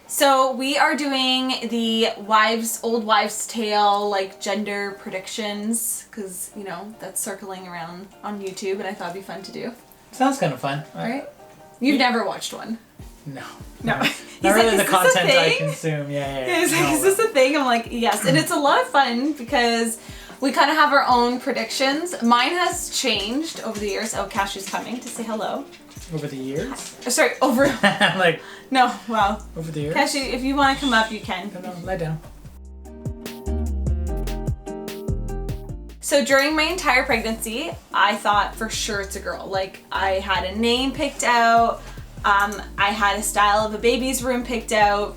So we are doing the old wives' tale, like gender predictions, because, you know, that's circling around on YouTube, and I thought it'd be fun to do. Sounds kind of fun. Right? You've never watched one? No. No. Not really the content I consume. Yeah. He's like, is this a thing? I'm like, yes. And it's a lot of fun because we kind of have our own predictions. Mine has changed over the years. Oh, Cashew's coming to say hello. Over the years? Sorry, over... like... No, wow. Over the years? Cashew, if you want to come up, you can. No, lie down. So during my entire pregnancy, I thought for sure it's a girl. Like, I had a name picked out. I had a style of a baby's room picked out.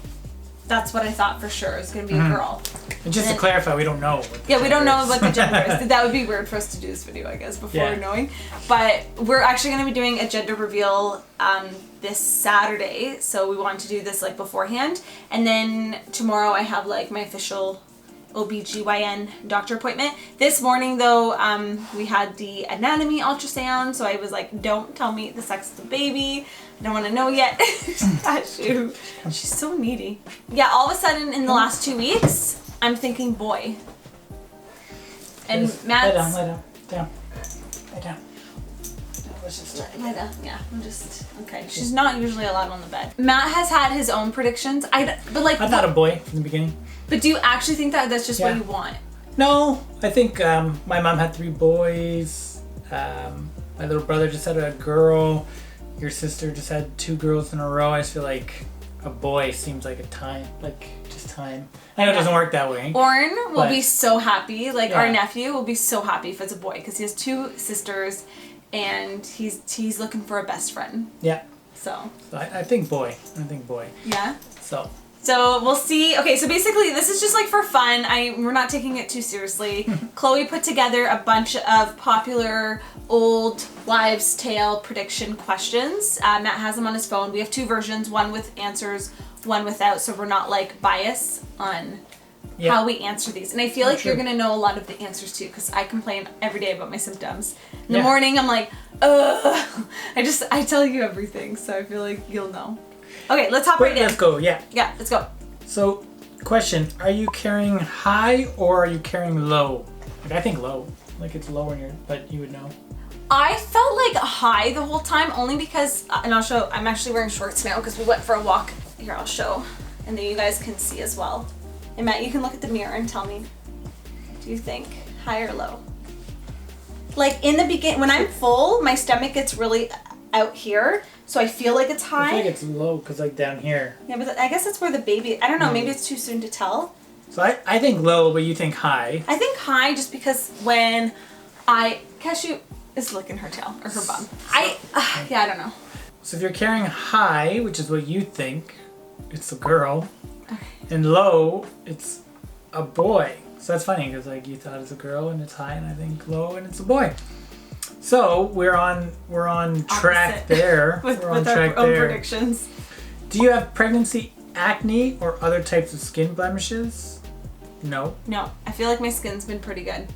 That's what I thought for sure. It was going to be a girl. And just to clarify, we don't know. We don't know what the gender is. That would be weird for us to do this video, I guess, before knowing. But we're actually going to be doing a gender reveal this Saturday. So we wanted to do this like beforehand. And then tomorrow I have like my official OBGYN doctor appointment. This morning though, we had the anatomy ultrasound. So I was like, don't tell me the sex of the baby. I don't want to know yet. Cashew. She's so needy. Yeah, all of a sudden in the last 2 weeks, I'm thinking boy. And Matt's... Lie down. Let's just lie down. Yeah, I'm just... Okay, she's not usually allowed on the bed. Matt has had his own predictions. I thought a boy from the beginning. But do you actually think that that's just what you want? No, I think my mom had 3 boys. My little brother just had a girl. Your sister just had 2 girls in a row. I just feel like a boy seems like time. I know it doesn't work that way. Orrin will be so happy. Like our nephew will be so happy if it's a boy because he has 2 sisters and he's looking for a best friend. Yeah. So I think boy. Yeah? So we'll see. Okay, so basically this is just like for fun. We're not taking it too seriously. Chloe put together a bunch of popular old wives' tale prediction questions. Matt has them on his phone. We have 2 versions, one with answers, one without, so we're not like biased on how we answer these. And I feel like you're gonna know a lot of the answers too, because I complain every day about my symptoms. In the morning I'm like, ugh. I tell you everything, so I feel like you'll know. Okay, let's hop right in. Let's go, yeah, let's go. So, question, are you carrying high or are you carrying low? Like, I think low. Like it's low in your, but you would know. I felt like high the whole time, only because, and I'll show, I'm actually wearing shorts now because we went for a walk. Here, I'll show. And then you guys can see as well. And Matt, you can look at the mirror and tell me, do you think high or low? Like in the beginning, when I'm full, my stomach gets really out here. So I feel like it's high. I feel like it's low because like down here. Yeah, but I guess that's where the baby, I don't know, maybe it's too soon to tell. So I think low, but you think high. I think high just because when Cashew is licking her tail or her bum. I don't know. So if you're carrying high, which is what you think, it's a girl. Okay. And low, it's a boy. So that's funny because like you thought it's a girl and it's high, and I think low and it's a boy. So we're on track there. with our own predictions. Do you have pregnancy acne or other types of skin blemishes? No. No, I feel like my skin's been pretty good.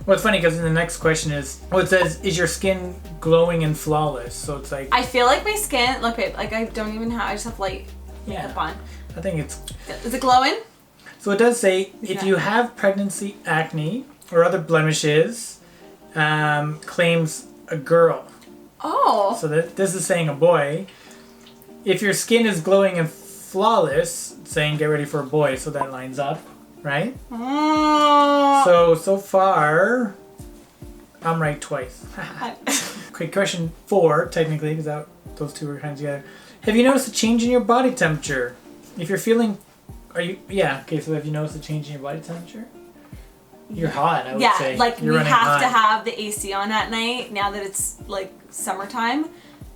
Well, it's funny because the next question is, it says, is your skin glowing and flawless? So it's like... I feel like my skin, look babe, like I don't even have, I just have light makeup on. I think it's... Is it glowing? So it does say, if you have pregnancy acne or other blemishes, claims a girl. Oh. So this is saying a boy. If your skin is glowing and flawless, it's saying get ready for a boy, so that lines up. Right? Oh. So far, I'm right twice. Okay, question 4, technically, because those 2 were kind of together. Have you noticed a change in your body temperature? If you're feeling, so have you noticed a change in your body temperature? You're hot, I would say. Yeah, like we have to have the AC on at night now that it's like summertime.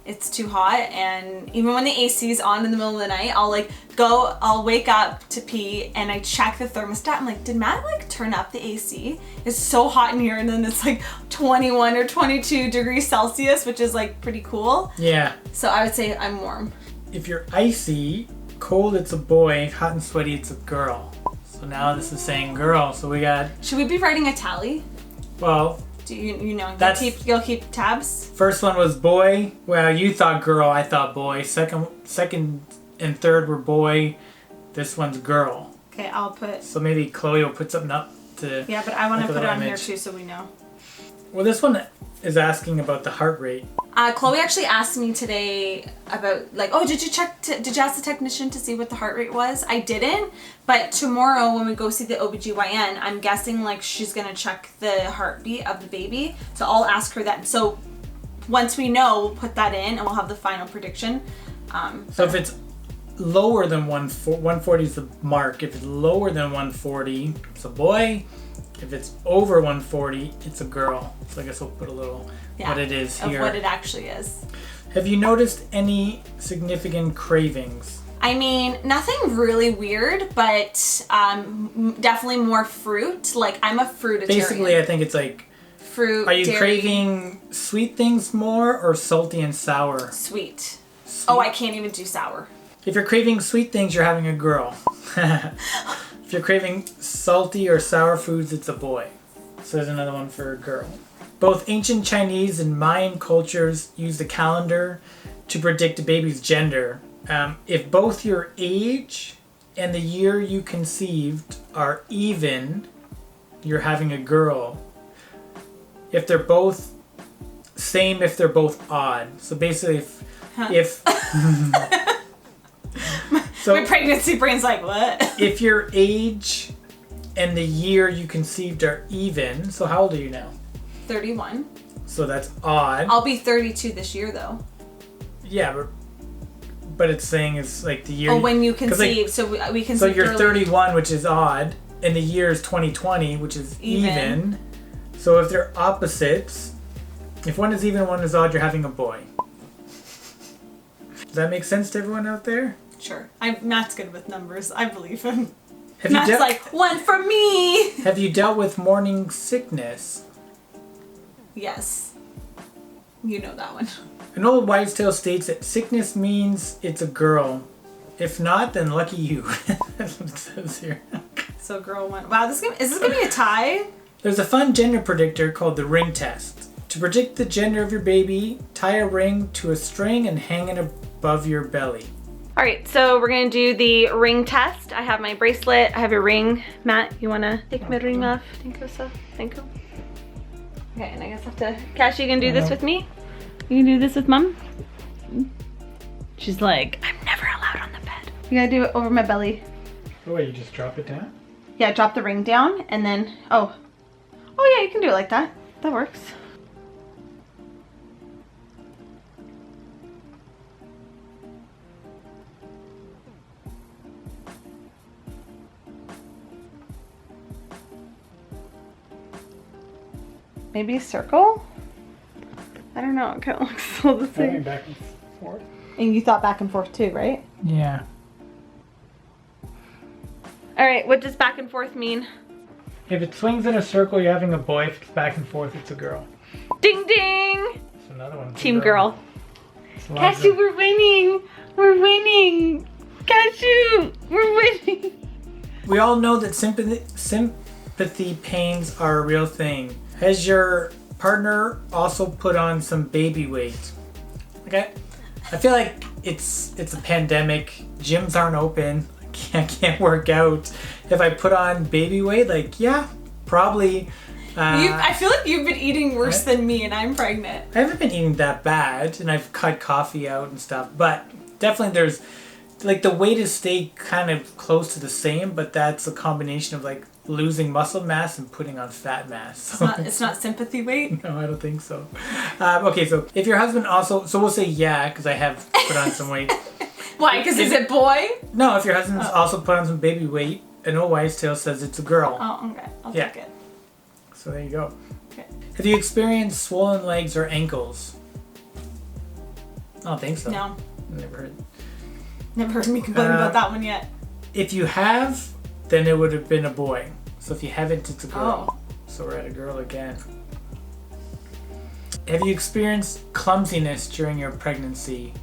It's too hot, and even when the AC is on in the middle of the night, I'll wake up to pee and I check the thermostat. I'm like, did Matt like turn up the AC? It's so hot in here, and then it's like 21 or 22 degrees Celsius, which is like pretty cool. Yeah. So I would say I'm warm. If you're icy, cold, it's a boy, hot and sweaty, it's a girl. So now this is saying girl, so we got... Should we be writing a tally? Well... Do you know, you'll keep tabs? First one was boy. Well, you thought girl, I thought boy. Second and third were boy. This one's girl. Okay, I'll put... So maybe Chloe will put something up to... Yeah, but I want to put it on image. here too so we know. Well, this one is asking about the heart rate. Chloe actually asked me today about, like, oh, did you ask the technician to see what the heart rate was? I didn't, but tomorrow when we go see the OBGYN, I'm guessing, like, she's going to check the heartbeat of the baby. So I'll ask her that. So once we know, we'll put that in and we'll have the final prediction. So if it's lower than 140 is the mark. If it's lower than 140, it's a boy. If it's over 140, it's a girl. So I guess we'll put a little what it is here. Of what it actually is. Have you noticed any significant cravings? I mean, nothing really weird, but definitely more fruit. Like, I'm a fruitarian. Basically, I think it's like... Fruit, Are you dairy. Craving sweet things more or salty and sour? Sweet. Oh, I can't even do sour. If you're craving sweet things, you're having a girl. If you're craving salty or sour foods, it's a boy. So there's another one for a girl. Both ancient Chinese and Mayan cultures use the calendar to predict a baby's gender. If both your age and the year you conceived are even, you're having a girl. If they're both same, if they're both odd. So basically, if so my pregnancy brain's like, what? If your age and the year you conceived are even, so how old are you now? 31. So that's odd. I'll be 32 this year, though. Yeah, but it's saying it's like the year. Oh, when you conceive, so we conceived. So you're early. 31, which is odd, and the year is 2020, which is even. So if they're opposites, if one is even, one is odd, you're having a boy. Does that make sense to everyone out there? Sure. Matt's good with numbers. I believe him. Have Matt's like, one for me! Have you dealt with morning sickness? Yes. You know that one. An old wives' tale states that sickness means it's a girl. If not, then lucky you. That's what it says here. So girl one. Wow, is this gonna be a tie? There's a fun gender predictor called the ring test. To predict the gender of your baby, tie a ring to a string and hang it above your belly. All right, so we're gonna do the ring test. I have my bracelet, I have your ring. Matt, you wanna take my ring off? Thank you, so. Thank you. Okay, and I guess I have to, Cash, you can do this with me? You can do this with Mom? She's like, I'm never allowed on the bed. You gotta do it over my belly. Oh, wait, you just drop it down? Yeah, drop the ring down and then, oh yeah, you can do it like that. That works. Maybe a circle? I don't know, it kind of looks all the same. Back and forth. And you thought back and forth too, right? Yeah. All right, what does back and forth mean? If it swings in a circle, you're having a boy. If it's back and forth, it's a girl. Ding ding! It's another one. Team girl. Cashew, we're winning! We're winning! Cashew, we're winning! We all know that sympathy pains are a real thing. Has your partner also put on some baby weight? Okay. I feel like it's a pandemic. Gyms aren't open. I can't work out. If I put on baby weight, like, yeah, probably. I feel like you've been eating worse than me and I'm pregnant. I haven't been eating that bad, and I've cut coffee out and stuff, but definitely there's, like, the weight is stayed kind of close to the same, but that's a combination of, like, losing muscle mass and putting on fat mass. So it's not sympathy weight? No, I don't think so. Okay, so if your husband also, so we'll say yeah, because I have put on some weight. Why? Because is it boy? No, if your husband's also put on some baby weight, an old wives' tale says it's a girl. Oh, okay. I'll take it. So there you go. Okay. Have you experienced swollen legs or ankles? I don't think so. No. Never heard me complain about that one yet. If you have, then it would have been a boy. So if you haven't, it's a girl. Oh. So we're at a girl again. Have you experienced clumsiness during your pregnancy?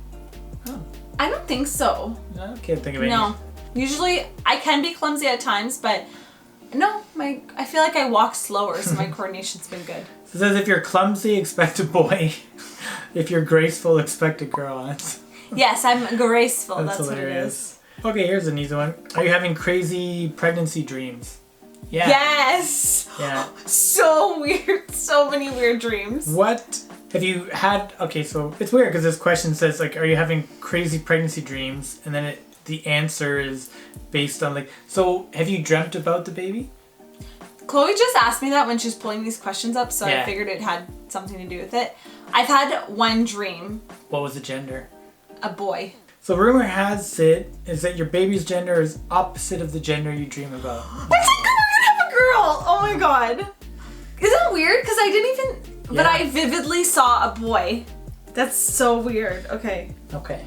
Oh. I don't think so. I can't think of any. No. Usually I can be clumsy at times, but no, I feel like I walk slower, so my coordination's been good. So it says if you're clumsy, expect a boy. If you're graceful, expect a girl. Yes, I'm graceful. That's hilarious. what it is. Okay, here's an easy one. Are you having crazy pregnancy dreams? Yeah. Yes. Yeah. So weird. So many weird dreams. What have you had? Okay, so it's weird because this question says like, are you having crazy pregnancy dreams? And then the answer is based on like, so have you dreamt about the baby? Chloe just asked me that when she was pulling these questions up, so Yeah. I figured it had something to do with it. I've had one dream. What was the gender? A boy. So rumor has it is that your baby's gender is opposite of the gender you dream about. I think we're gonna have a girl. Oh my god. Isn't that weird? Because I didn't even. But Yeah. I vividly saw a boy. That's so weird. Okay. Okay.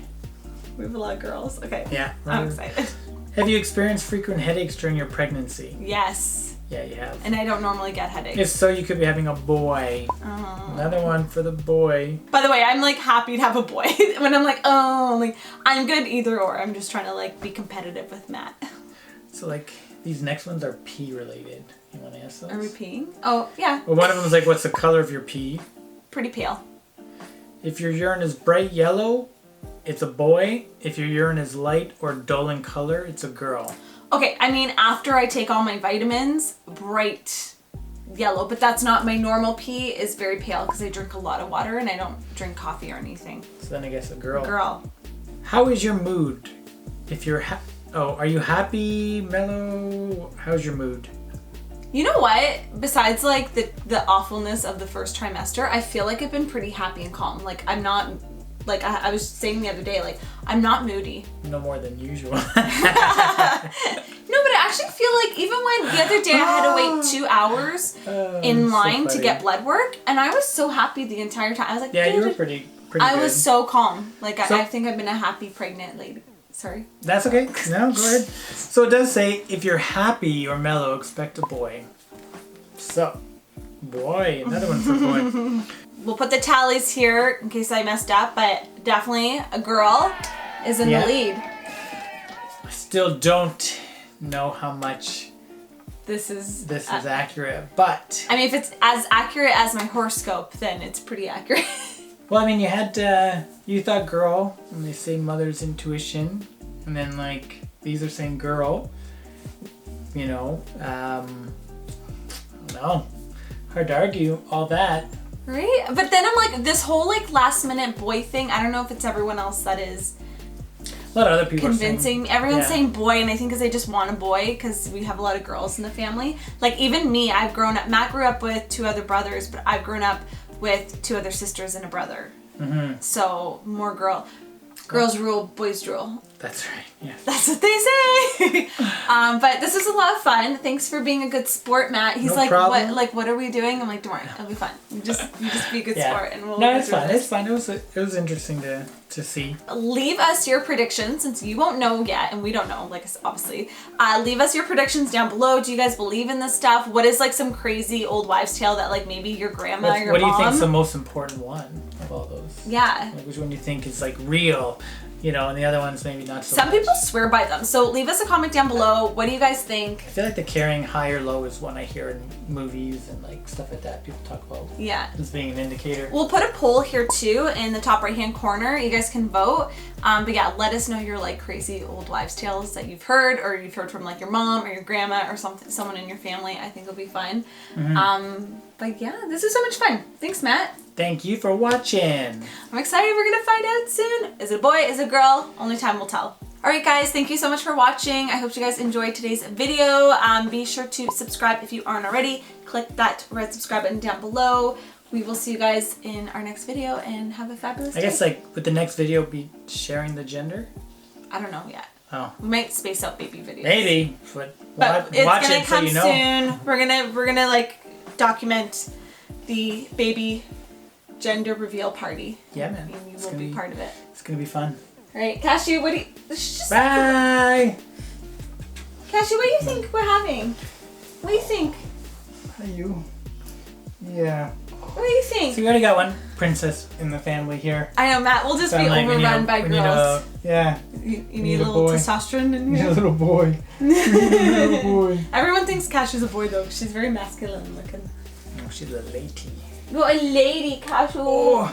We have a lot of girls. Okay. Yeah. I'm excited. Have you experienced frequent headaches during your pregnancy? Yes. Yeah, you have. And I don't normally get headaches. If so, you could be having a boy. Oh. Another one for the boy. By the way, I'm like happy to have a boy. When I'm like, oh, like I'm good either or. I'm just trying to like be competitive with Matt. So like these next ones are pee related. You want to ask those? Are we peeing? Oh, yeah. Well, one of them is like, what's the color of your pee? Pretty pale. If your urine is bright yellow, it's a boy. If your urine is light or dull in color, it's a girl. Okay, I mean, after I take all my vitamins, bright yellow, but that's not my normal pee is very pale because I drink a lot of water and I don't drink coffee or anything. So then I guess a girl. Girl. How is your mood? If you're are you happy, mellow? How's your mood? You know what? Besides like the awfulness of the first trimester, I feel like I've been pretty happy and calm. Like I'm not, like I was saying the other day, like I'm not moody. No more than usual. No, but I actually feel like even when the other day I had to wait 2 hours in line to get blood work, and I was so happy the entire time. I was like, yeah, you were pretty I good. was so calm. Like So- I think I've been a happy pregnant lady. Sorry. That's okay. No, go ahead. So it does say, if you're happy or mellow, expect a boy. So, boy, another one for boy. We'll put the tallies here in case I messed up, but definitely a girl is in the lead. I still don't know how much This is accurate, but... I mean, if it's as accurate as my horoscope, then it's pretty accurate. Well, I mean, you had, you thought girl, and they say mother's intuition, and then, like, these are saying girl, you know, I don't know, hard to argue all that. Right? But then I'm like, this whole, like, last minute boy thing, I don't know if it's everyone else that is A lot of other people convincing. Everyone's saying boy, and I think because they just want a boy, because we have a lot of girls in the family. Like, even me, I've grown up, Matt grew up with 2 other brothers, but I've grown up with 2 other sisters and a brother. Mm-hmm. So more girls rule, boys drool. That's right. Yeah. That's what they say. But this was a lot of fun. Thanks for being a good sport, Matt. He's No like, problem. what are we doing? I'm like, don't worry, it'll be fun. You just be a good sport, and we'll. No, it's fun. It's fun. It was interesting to see. Leave us your predictions, since you won't know yet, and we don't know, like, obviously. Leave us your predictions down below. Do you guys believe in this stuff? What is, like, some crazy old wives' tale that, like, maybe your grandma or your What do mom... you think is the most important one of all those? Yeah. Like, which one do you think is, like, real, you know, and the other one's maybe not so Some much? people swear by them. So leave us a comment down below. What do you guys think? I feel like the carrying high or low is one I hear in movies and, like, stuff like that. People talk about as being an indicator. We'll put a poll here too in the top right hand corner. You guys can vote. But yeah, let us know your like crazy old wives' tales that you've heard, or you've heard from like your mom or your grandma or someone in your family. I think it'll be fun. Mm-hmm. But yeah, this is so much fun. Thanks, Matt. Thank you for watching. I'm excited. We're gonna find out soon. Is it a boy? Is it a girl? Only time will tell. Alright guys, thank you so much for watching. I hope you guys enjoyed today's video. Be sure to subscribe if you aren't already. Click that red subscribe button down below. We will see you guys in our next video, and have a fabulous day. I guess like would the next video be sharing the gender? I don't know yet. Oh. We might space out baby videos. Maybe, but it's watch gonna it come so you know. soon. We're gonna like document the baby gender reveal party. Yeah, man. And you will be part of it. It's gonna be fun. Alright, Cashew, what do you... Bye! Cashew, what do you think we're having? What do you think? Are you? Yeah. What do you think? So we already got one princess in the family here. I know, Matt, we'll just be overrun by girls. Yeah. You need a little testosterone in here? You need a little boy. You need a little boy. Everyone thinks Cashew's a boy though, 'cause she's very masculine looking. Oh, she's a lady. You're a lady, Cashew. Oh.